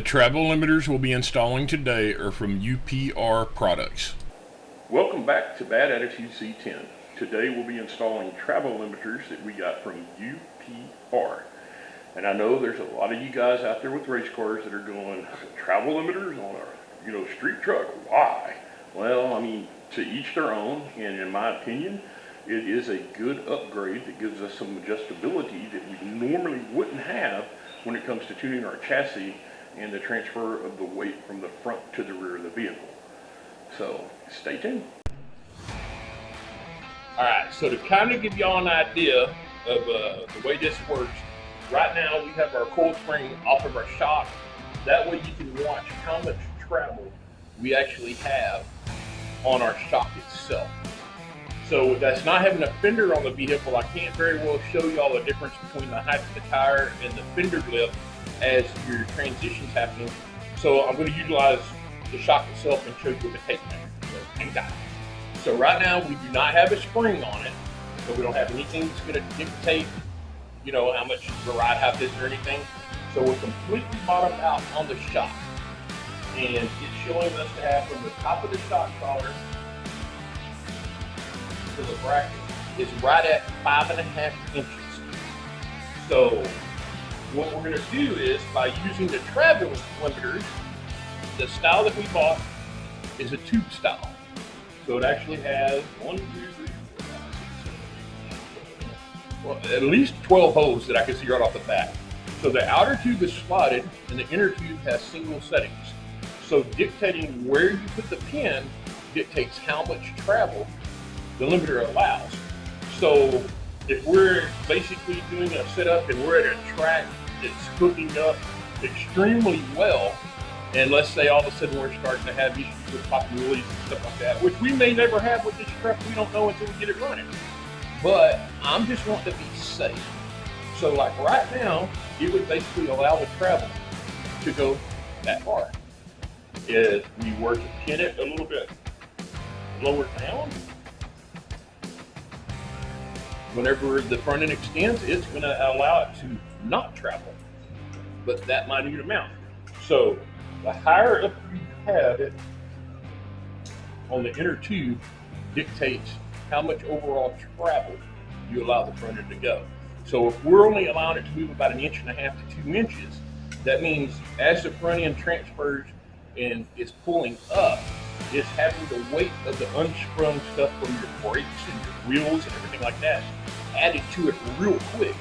The travel limiters we'll be installing today are from UPR products. Welcome back to Bad Attitude C-10. Today we'll be installing travel limiters that we got from UPR. And I know there's a lot of you guys out there with race cars that are going, travel limiters on a street truck, why? Well, I mean, to each their own, and in my opinion, it is a good upgrade that gives us some adjustability that we normally wouldn't have when it comes to tuning our chassis and the transfer of the weight from the front to the rear of the vehicle. So stay tuned. Alright, so to kind of give y'all an idea of the way this works, right now we have our coil spring off of our shock. That way you can watch how much travel we actually have on our shock itself. So that's not having a fender on the vehicle. I can't very well show y'all the difference between the height of the tire and the fender lip as your transition's happening. So I'm going to utilize the shock itself and show you with the tape measure. So right now we do not have a spring on it, so we don't have anything that's going to dictate, how much the ride height is or anything. So we're completely bottomed out on the shock, and it's showing us to have from the top of the shock collar to the bracket is right at 5.5 inches. So what we're going to do is, by using the travel limiters, the style that we bought is a tube style. So it actually has 1, 2, 3, 4, 5, 6, 7, 8, 9, at least 12 holes that I can see right off the bat. So the outer tube is slotted and the inner tube has single settings. So dictating where you put the pin dictates how much travel the limiter allows. So if we're basically doing a setup and we're at a track that's hooking up extremely well, and let's say all of a sudden we're starting to have issues with popping wheelies and stuff like that, which we may never have with this truck, we don't know until we get it running. But I'm just wanting to be safe. So like right now, it would basically allow the travel to go that far. If we were to pin it a little bit lower down, whenever the front end extends, it's going to allow it to not travel, but that minute amount. So the higher up you have it on the inner tube dictates how much overall travel you allow the front end to go. So if we're only allowing it to move about 1.5 inches to 2 inches, that means as the front end transfers and is pulling up, it's having the weight of the unsprung stuff from your brakes and your wheels and everything like that added to it real quick.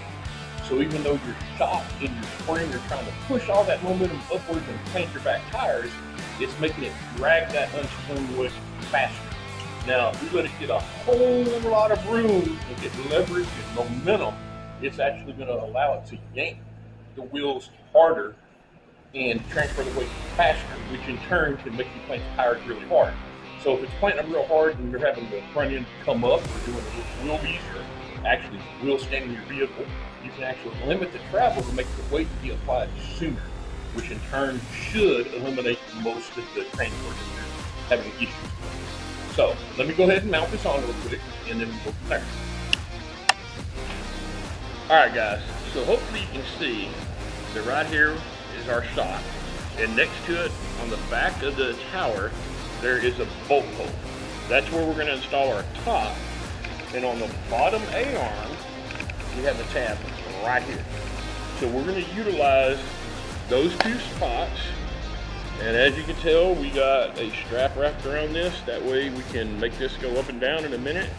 So even though your shock and your spring are trying to push all that momentum upwards and plant your back tires, it's making it drag that unsprung weight faster. Now, if we let it get a whole lot of room and get leverage and momentum, it's actually going to allow it to yank the wheels harder and transfer the weight faster, which in turn can make you plant the tires really hard. So if it's planting them real hard and you're having the front end come up or doing a wheel beast or actually wheel standing your vehicle, you can actually limit the travel to make the weight be applied sooner, which in turn should eliminate most of the transfer that you're having issues with. So let me go ahead and mount this on real quick and then we'll go from there. Alright guys, so hopefully you can see that right here is our shock, and next to it on the back of the tower there is a bolt hole. That's where we're going to install our top, and on the bottom A-arm we have the tab right here. So we're going to utilize those two spots, and as you can tell we got a strap wrapped around this. That way we can make this go up and down in a minute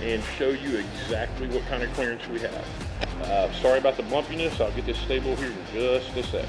and show you exactly what kind of clearance we have. Sorry about the bumpiness, I'll get this stable here in just a sec.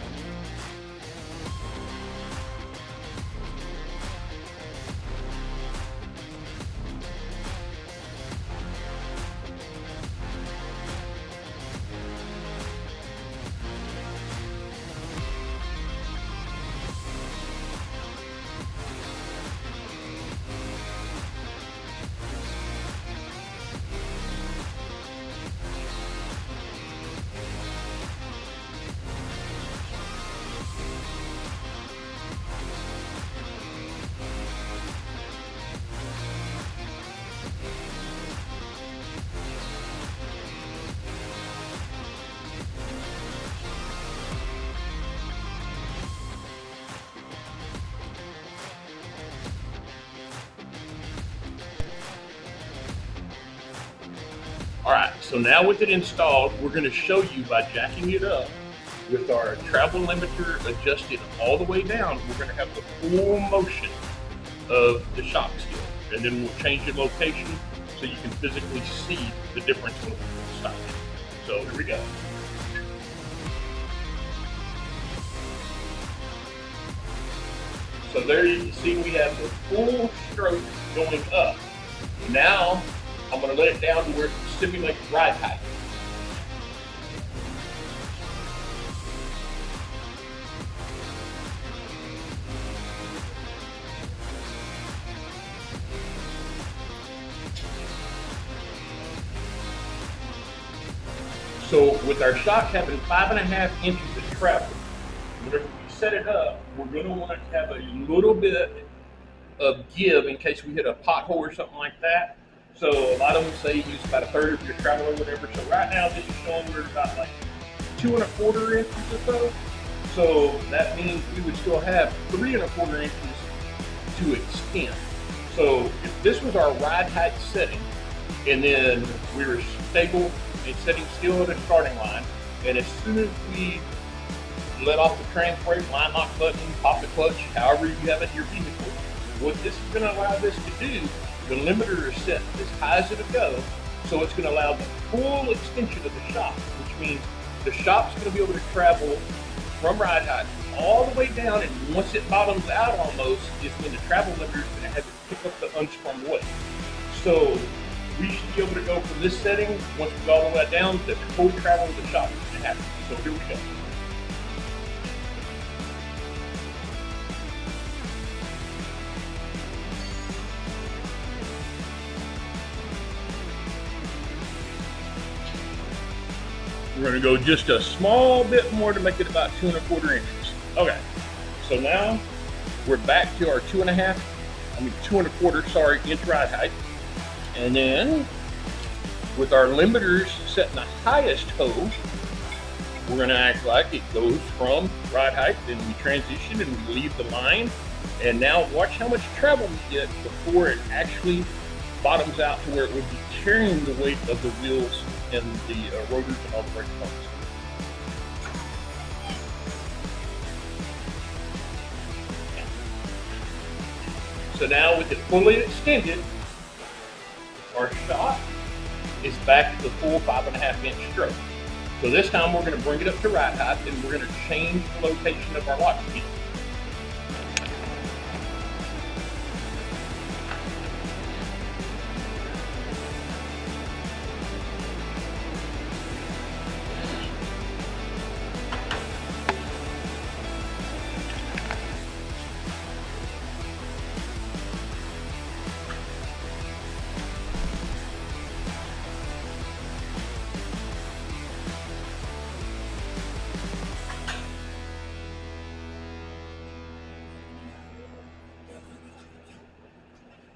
All right, so now with it installed, we're going to show you by jacking it up with our travel limiter adjusted all the way down. We're going to have the full motion of the shock still, and then we'll change the location so you can physically see the difference when we stop it. So here we go. So there you can see we have the full stroke going up. Now I'm going to let it down to where it simulates ride height. So with our shock having 5.5 inches of travel, whenever we set it up, we're going to want to have a little bit of give in case we hit a pothole or something like that. So a lot of them say use about 1/3 of your travel or whatever. So right now this is showing we're about like 2 1/4 inches or so. So that means we would still have 3 1/4 inches to extend. So if this was our ride height setting, and then we were stable and setting still at a starting line, and as soon as we let off the trans brake, line lock button, pop the clutch, however you have it in your vehicle, what this is going to allow this to do, the limiter is set as high as it'll go, so it's going to allow the full extension of the shock, which means the shock's going to be able to travel from ride height all the way down, and once it bottoms out almost is when the travel limiter is going to have to pick up the unsprung weight. So we should be able to go from this setting, once we go all the way down, the full travel of the shock is going to happen. So here we go. We're going to go just a small bit more to make it about 2 1/4 inches. Okay, so now we're back to our 2 1/4 inch ride height. And then with our limiters set in the highest hose, we're going to act like it goes from ride height, then we transition and we leave the line. And now watch how much travel we get before it actually bottoms out to where it would be carrying the weight of the wheels and the rotors and all the brake pumps. So now with it fully extended, our shock is back to the full 5.5 inch stroke. So this time we're going to bring it up to ride height, and we're going to change the location of our lock pin.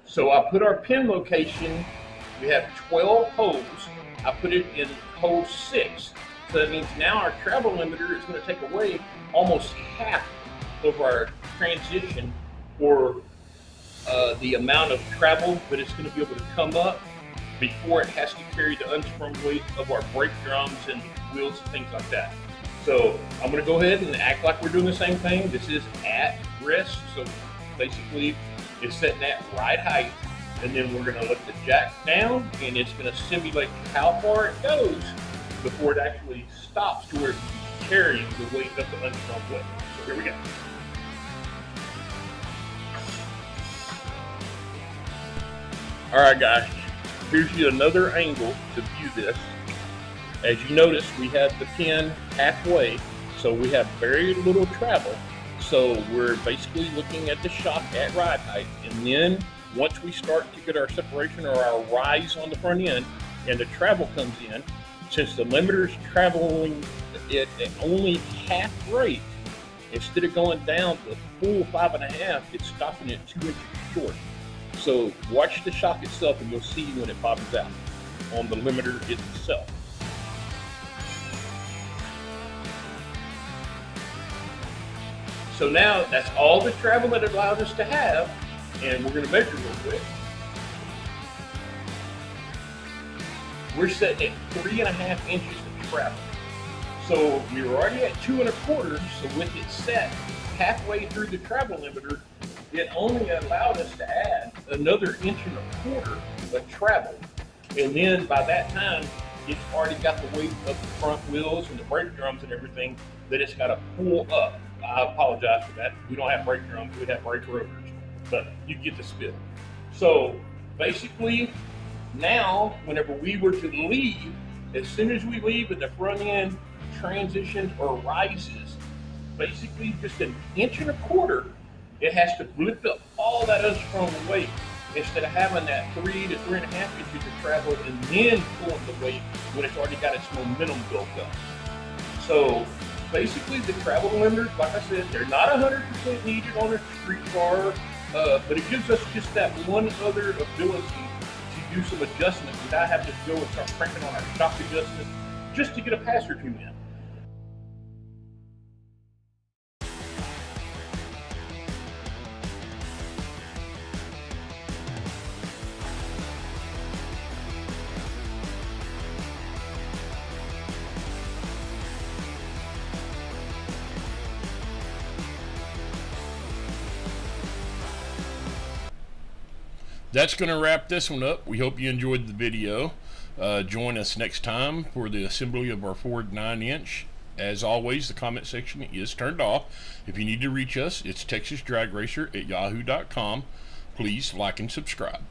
So I put our pin location, we have 12 holes. I put it in hole 6. So that means now our travel limiter is going to take away almost half of our transition, or the amount of travel that it's going to be able to come up before it has to carry the unsprung weight of our brake drums and wheels and things like that. So I'm going to go ahead and act like we're doing the same thing. This is at rest. So basically it's setting at ride height, and then we're going to let the jack down, and it's going to simulate how far it goes before it actually stops to where it's carrying the weight of the unsprung weight. So here we go. All right, guys, here's you another angle to view this. As you notice, we have the pin halfway, so we have very little travel. So we're basically looking at the shock at ride height, and then once we start to get our separation or our rise on the front end and the travel comes in, since the limiter is traveling at only half rate, instead of going down to full 5.5, it's stopping at 2 inches short. So watch the shock itself and you'll see when it bottoms out on the limiter itself. So now that's all the travel that it allowed us to have, and we're going to measure real quick. we're setting at 3.5 inches of travel. So we were already at 2.25, so with it set halfway through the travel limiter, it only allowed us to add another 1.25 inches of travel. And then by that time, it's already got the weight of the front wheels and the brake drums and everything that it's got to pull up. I apologize for that. We don't have brake drums, we have brake rotors, but you get the spill. So basically, now, whenever we were to leave, as soon as we leave and the front end transitions or rises, basically just 1.25 inches, it has to lift up all that unstrung weight instead of having that 3 to 3.5 inches of travel and then pulling the weight when it's already got its momentum built up. So basically the travel limiters, like I said, they're not 100% needed on a street car, but it gives us just that one other ability to do some adjustments without having to go and start cranking on our shock adjustment just to get a pass or two in. That's going to wrap this one up. We hope you enjoyed the video. Join us next time for the assembly of our Ford 9-inch. As always, the comment section is turned off. If you need to reach us, it's texasdragracer@yahoo.com. Please like and subscribe.